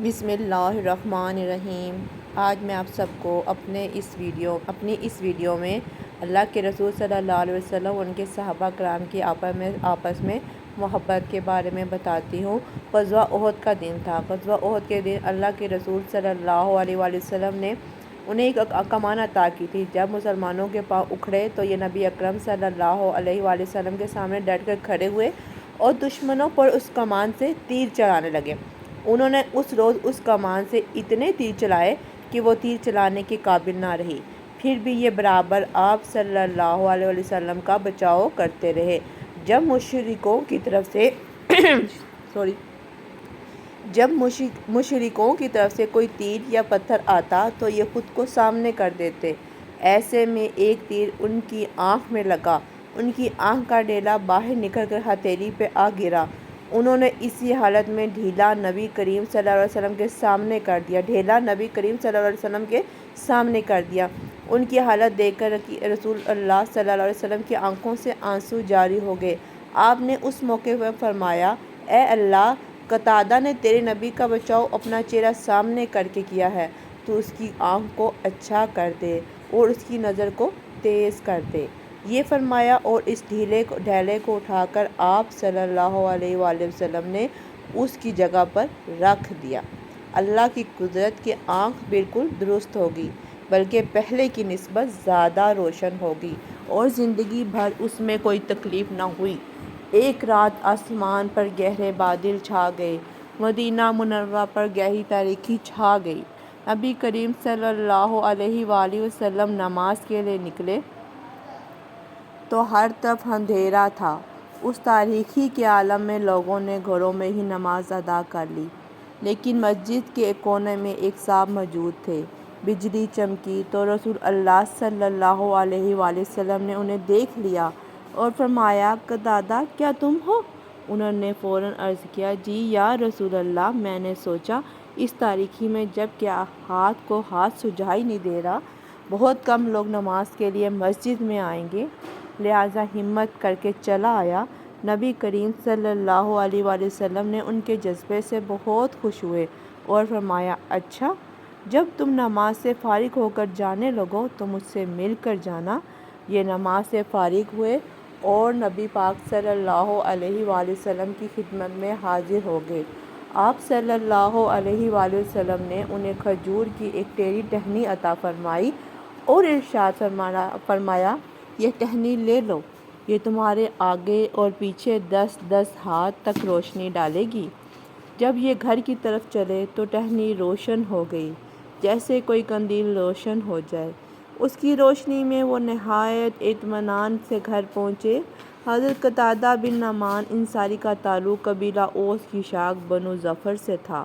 بسم اللہ الرحمن الرحیم۔ آج میں آپ سب کو اپنی اس ویڈیو میں اللہ کے رسول صلی اللہ علیہ وسلم اور ان کے صحابہ کرام کی آپس میں محبت کے بارے میں بتاتی ہوں۔ غزوہ احد کا دن تھا۔ غزوہ احد کے دن اللہ کے رسول صلی اللہ علیہ وسلم نے انہیں ایک کمان عطا کی تھی۔ جب مسلمانوں کے پاؤں اکھڑے تو یہ نبی اکرم صلی اللہ علیہ وسلم کے سامنے ڈٹ کر کھڑے ہوئے اور دشمنوں پر اس کمان سے تیر چلانے لگے۔ انہوں نے اس روز اس کمان سے اتنے تیر چلائے کہ وہ تیر چلانے کے قابل نہ رہی، پھر بھی یہ برابر آپ صلی اللہ علیہ وسلم کا بچاؤ کرتے رہے۔ جب مشرکوں کی طرف سے کوئی تیر یا پتھر آتا تو یہ خود کو سامنے کر دیتے۔ ایسے میں ایک تیر ان کی آنکھ میں لگا، ان کی آنکھ کا ڈیلا باہر نکل کر ہتھیلی پہ آ گرا۔ انہوں نے اسی حالت میں ڈھیلا نبی کریم صلی اللہ علیہ وسلم کے سامنے کر دیا۔ ان کی حالت دیکھ کر رسول اللہ صلی اللہ علیہ وسلم کی آنکھوں سے آنسو جاری ہو گئے۔ آپ نے اس موقع پر فرمایا، اے اللہ، قتادہ نے تیرے نبی کا بچاؤ اپنا چہرہ سامنے کر کے کیا ہے، تو اس کی آنکھ کو اچھا کر دے اور اس کی نظر کو تیز کر دے۔ یہ فرمایا اور اس ڈھیلے کو اٹھا کر آپ صلی اللہ علیہ وآلہ وسلم نے اس کی جگہ پر رکھ دیا۔ اللہ کی قدرت کی آنکھ بالکل درست ہوگی، بلکہ پہلے کی نسبت زیادہ روشن ہوگی اور زندگی بھر اس میں کوئی تکلیف نہ ہوئی۔ ایک رات آسمان پر گہرے بادل چھا گئے، مدینہ منورہ پر گہری تاریکی چھا گئی۔ نبی کریم صلی اللہ علیہ وآلہ وسلم نماز کے لیے نکلے تو ہر طرف اندھیرا تھا۔ اس تاریکی کے عالم میں لوگوں نے گھروں میں ہی نماز ادا کر لی، لیکن مسجد کے ایک کونے میں ایک صاحب موجود تھے۔ بجلی چمکی تو رسول اللہ صلی اللہ علیہ وآلہ وسلم نے انہیں دیکھ لیا اور فرمایا، قتادہ، کیا تم ہو؟ انہوں نے فوراً عرض کیا، جی یا رسول اللہ، میں نے سوچا اس تاریکی میں جب کہ ہاتھ کو ہاتھ سجائی نہیں دے رہا، بہت کم لوگ نماز کے لیے مسجد میں آئیں گے، لہٰذا ہمت کر کے چلا آیا۔ نبی کریم صلی اللہ علیہ وآلہ وسلم نے ان کے جذبے سے بہت خوش ہوئے اور فرمایا، اچھا، جب تم نماز سے فارغ ہو کر جانے لگو تو مجھ سے مل کر جانا۔ یہ نماز سے فارغ ہوئے اور نبی پاک صلی اللہ علیہ وآلہ وسلم کی خدمت میں حاضر ہو گئے۔ آپ صلی اللہ علیہ وآلہ وسلم نے انہیں کھجور کی ایک ٹیڑھی ٹہنی عطا فرمائی اور ارشاد فرمایا، یہ ٹہنی لے لو، یہ تمہارے آگے اور پیچھے 10 ہاتھ تک روشنی ڈالے گی۔ جب یہ گھر کی طرف چلے تو ٹہنی روشن ہو گئی، جیسے کوئی قندیل روشن ہو جائے۔ اس کی روشنی میں وہ نہایت اطمینان سے گھر پہنچے۔ حضرت قتادہ بن نعمان انصاری کا تعلق قبیلہ اوس کی شاخ بنو ظفر سے تھا۔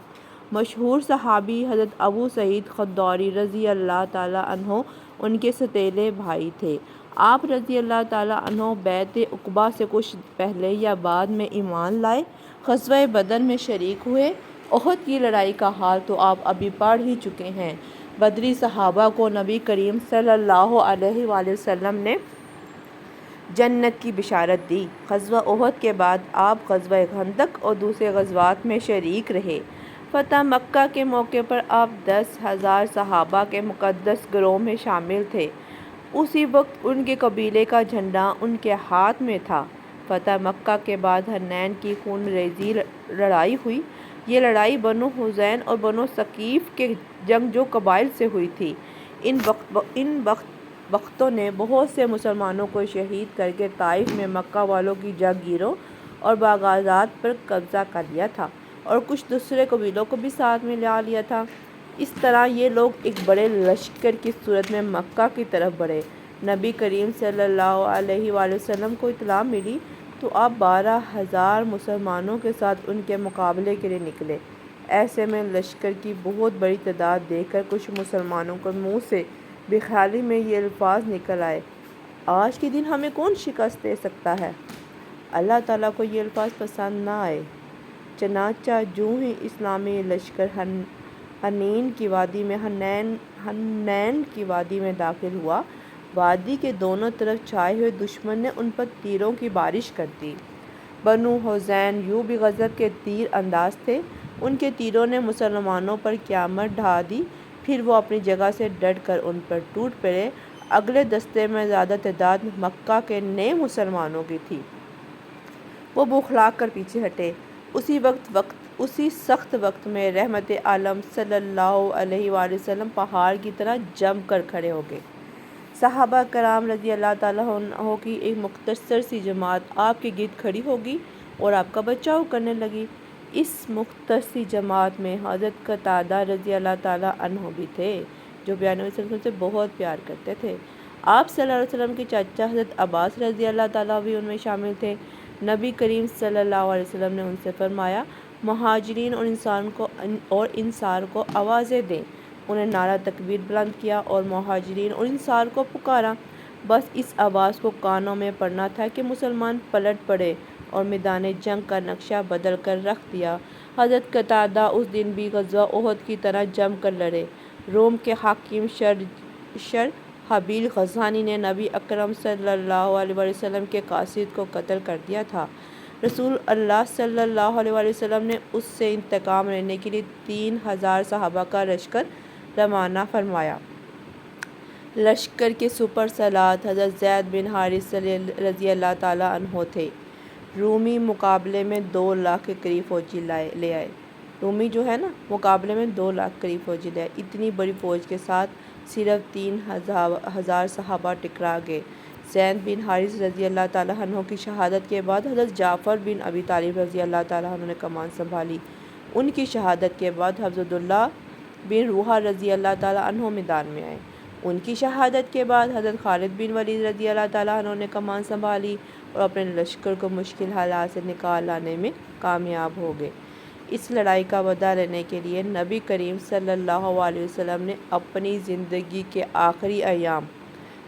مشہور صحابی حضرت ابو سعید خدری رضی اللہ تعالیٰ عنہ ان کے ستیلے بھائی تھے۔ آپ رضی اللہ تعالیٰ عنہ بیعت عقبہ سے کچھ پہلے یا بعد میں ایمان لائے، غزوہ بدر میں شریک ہوئے۔ احد کی لڑائی کا حال تو آپ ابھی پڑھ ہی چکے ہیں۔ بدری صحابہ کو نبی کریم صلی اللہ علیہ وآلہ وسلم نے جنت کی بشارت دی۔ غزوہ احد کے بعد آپ غزوہ خندق اور دوسرے غزوات میں شریک رہے۔ فتح مکہ کے موقع پر آپ 10,000 صحابہ کے مقدس گروہ میں شامل تھے۔ اسی وقت ان کے قبیلے کا جھنڈا ان کے ہاتھ میں تھا۔ فتح مکہ کے بعد حنین کی خون ریزی لڑائی ہوئی۔ یہ لڑائی بنو حزین اور بنو ثقیف کے جنگجو قبائل سے ہوئی تھی۔ ان بختوں نے بہت سے مسلمانوں کو شہید کر کے طائف میں مکہ والوں کی جاگیروں اور باغات پر قبضہ کر لیا تھا اور کچھ دوسرے قبیلوں کو بھی ساتھ میں لیا تھا۔ اس طرح یہ لوگ ایک بڑے لشکر کی صورت میں مکہ کی طرف بڑھے۔ نبی کریم صلی اللہ علیہ وآلہ وسلم کو اطلاع ملی تو آپ 12,000 مسلمانوں کے ساتھ ان کے مقابلے کے لیے نکلے۔ ایسے میں لشکر کی بہت بڑی تعداد دیکھ کر کچھ مسلمانوں کے منہ سے بے خیالی میں یہ الفاظ نکل آئے، آج کے دن ہمیں کون شکست دے سکتا ہے؟ اللہ تعالیٰ کو یہ الفاظ پسند نہ آئے، چنانچہ جوں ہی اسلامی لشکر حنین کی وادی میں داخل ہوا، وادی کے دونوں طرف چھائے ہوئے دشمن نے ان پر تیروں کی بارش کر دی۔ بنو حزین یوں بھی غضب کے تیر انداز تھے۔ ان کے تیروں نے مسلمانوں پر قیامت ڈھا دی، پھر وہ اپنی جگہ سے ڈٹ کر ان پر ٹوٹ پڑے۔ اگلے دستے میں زیادہ تعداد مکہ کے نئے مسلمانوں کی تھی۔ وہ بوکھلا کر پیچھے ہٹے۔ اسی سخت وقت میں رحمت عالم صلی اللہ علیہ وآلہ وسلم پہاڑ کی طرح جم کر کھڑے ہو گئے۔ صحابہ کرام رضی اللہ تعالیٰ عنہ کی ایک مختصر سی جماعت آپ کے گرد کھڑی ہوگی اور آپ کا بچاؤ کرنے لگی۔ اس مختصر سی جماعت میں حضرت قتادہ رضی اللہ تعالیٰ عنہ بھی تھے، جو نبی صلی اللہ علیہ وسلم سے بہت پیار کرتے تھے۔ آپ صلی اللہ علیہ وسلم کے چچا حضرت عباس رضی اللہ تعالیٰ بھی ان میں شامل تھے۔ نبی کریم صلی اللہ علیہ وسلم نے ان سے فرمایا، مہاجرین اور انصار کو آوازیں دیں۔ انہیں نعرہ تکبیر بلند کیا اور مہاجرین اور انصار کو پکارا۔ بس اس آواز کو کانوں میں پڑنا تھا کہ مسلمان پلٹ پڑے اور میدان جنگ کا نقشہ بدل کر رکھ دیا۔ حضرت قتادہ اس دن بھی غزوہ احد کی طرح جم کر لڑے۔ روم کے حاکم شرحبیل غزنوی نے نبی اکرم صلی اللہ علیہ وسلم کے قاصد کو قتل کر دیا تھا۔ رسول اللہ صلی اللہ علیہ وسلم نے اس سے انتقام لینے کے لیے 3000 صحابہ کا لشکر روانہ فرمایا۔ لشکر کے سپر سالار حضرت زید بن حارثہ رضی اللہ تعالیٰ عنہ تھے۔ رومی مقابلے میں 2 لاکھ کے قریب فوجی لے آئے۔ رومی جو ہے نا، مقابلے میں 2 لاکھ قریب فوجی لے آئے۔ اتنی بڑی فوج کے ساتھ صرف 3000 صحابہ ٹکرا گئے۔ زید بن حارثہ رضی اللہ تعالیٰ عنہ کی شہادت کے بعد حضرت جعفر بن ابی طالب رضی اللہ تعالیٰ عنہ نے کمان سنبھالی۔ ان کی شہادت کے بعد حضرت عبداللہ بن رواحہ رضی اللہ تعالیٰ عنہ میدان میں آئے۔ ان کی شہادت کے بعد حضرت خالد بن ولید رضی اللہ تعالیٰ عنہ نے کمان سنبھالی اور اپنے لشکر کو مشکل حالات سے نکال لانے میں کامیاب ہو گئے۔ اس لڑائی کا بدلہ لینے کے لیے نبی کریم صلی اللہ علیہ وسلم نے اپنی زندگی کے آخری ایام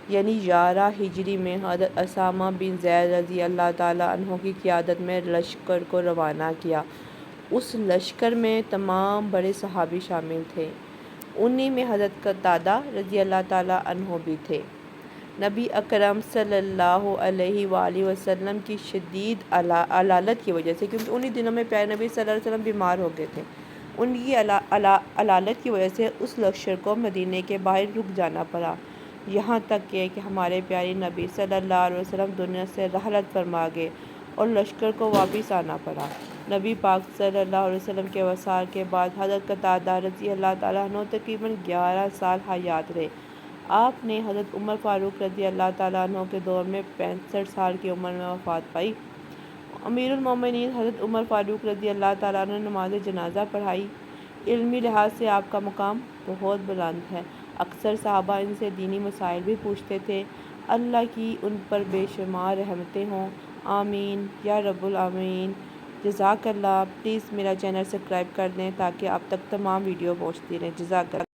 یعنی 11 ہجری میں حضرت اسامہ بن زید رضی اللہ تعالیٰ عنہ کی قیادت میں لشکر کو روانہ کیا۔ اس لشکر میں تمام بڑے صحابی شامل تھے، انہی میں حضرت قتادہ رضی اللہ تعالیٰ عنہ بھی تھے۔ نبی اکرم صلی اللہ علیہ وآلہ وسلم کی شدید علالت کی وجہ سے، کیونکہ انہی دنوں میں پیارے نبی صلی اللہ علیہ وسلم بیمار ہو گئے تھے، ان کی علالت کی وجہ سے اس لشکر کو مدینے کے باہر رک جانا پڑا، یہاں تک کہ ہمارے پیارے نبی صلی اللہ علیہ وسلم دنیا سے رحلت فرما گئے اور لشکر کو واپس آنا پڑا۔ نبی پاک صلی اللہ علیہ وسلم کے وصال کے بعد حضرت قتادہ رضی اللہ تعالیٰ عنہ تقریباً 11 سال حیات رہے۔ آپ نے حضرت عمر فاروق رضی اللہ تعالیٰ عنہ کے دور میں 65 سال کی عمر میں وفات پائی۔ امیر المومنین حضرت عمر فاروق رضی اللہ تعالیٰ عنہ نے نماز جنازہ پڑھائی۔ علمی لحاظ سے آپ کا مقام بہت بلند ہے۔ اکثر صحابہ ان سے دینی مسائل بھی پوچھتے تھے۔ اللہ کی ان پر بے شمار رحمتیں ہوں، آمین یا رب العالمین۔ جزاک اللہ۔ پلیز میرا چینل سبسکرائب کر دیں تاکہ آپ تک تمام ویڈیو پہنچتی رہیں۔ جزاک اللہ۔